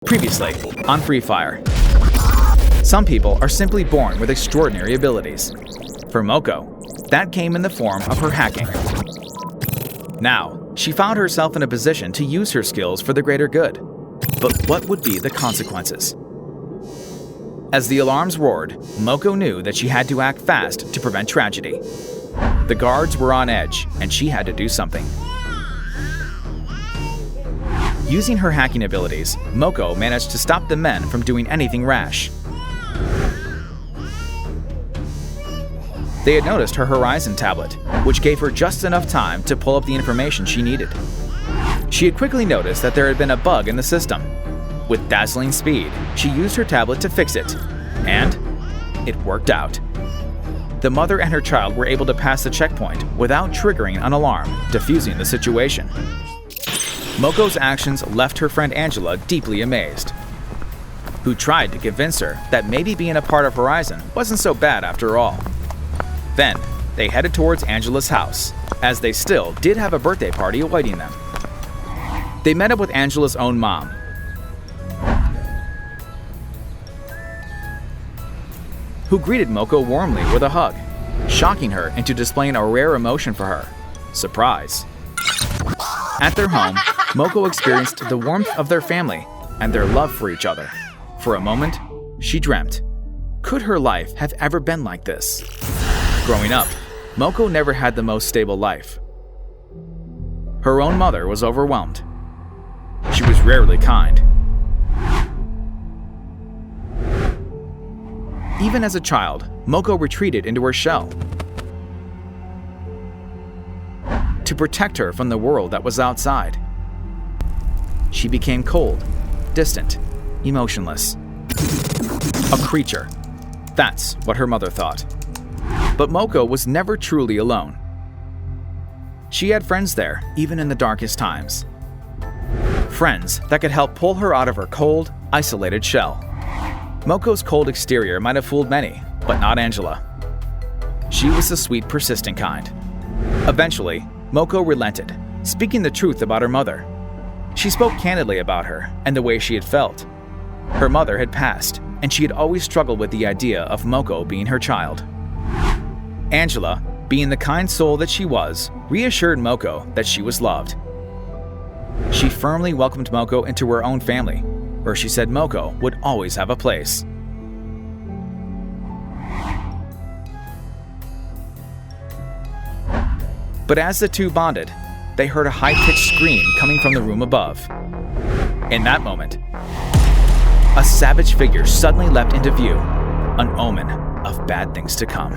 Previously on Free Fire. Some people are simply born with extraordinary abilities. For Moco, that came in the form of her hacking. Now, she found herself in a position to use her skills for the greater good. But what would be the consequences? As the alarms roared, Moco knew that she had to act fast to prevent tragedy. The guards were on edge, and she had to do something. Using her hacking abilities, Moco managed to stop the men from doing anything rash. They had noticed her Horizon tablet, which gave her just enough time to pull up the information she needed. She had quickly noticed that there had been a bug in the system. With dazzling speed, she used her tablet to fix it, and it worked out. The mother and her child were able to pass the checkpoint without triggering an alarm, defusing the situation. Moco's actions left her friend Angela deeply amazed, who tried to convince her that maybe being a part of Horizon wasn't so bad after all. Then, they headed towards Angela's house, as they still did have a birthday party awaiting them. They met up with Angela's own mom, who greeted Moco warmly with a hug, shocking her into displaying a rare emotion for her: surprise. At their home, Moco experienced the warmth of their family and their love for each other. For a moment, she dreamt, could her life have ever been like this? Growing up, Moco never had the most stable life. Her own mother was overwhelmed. She was rarely kind. Even as a child, Moco retreated into her shell to protect her from the world that was outside. She became cold, distant, emotionless. A creature. That's what her mother thought. But Moco was never truly alone. She had friends there, even in the darkest times. Friends that could help pull her out of her cold, isolated shell. Moco's cold exterior might have fooled many, but not Angela. She was the sweet, persistent kind. Eventually, Moco relented, speaking the truth about her mother. She spoke candidly about her and the way she had felt. Her mother had passed, and she had always struggled with the idea of Moco being her child. Angela, being the kind soul that she was, reassured Moco that she was loved. She firmly welcomed Moco into her own family, where she said Moco would always have a place. But as the two bonded, they heard a high-pitched scream coming from the room above. In that moment, a savage figure suddenly leapt into view, an omen of bad things to come.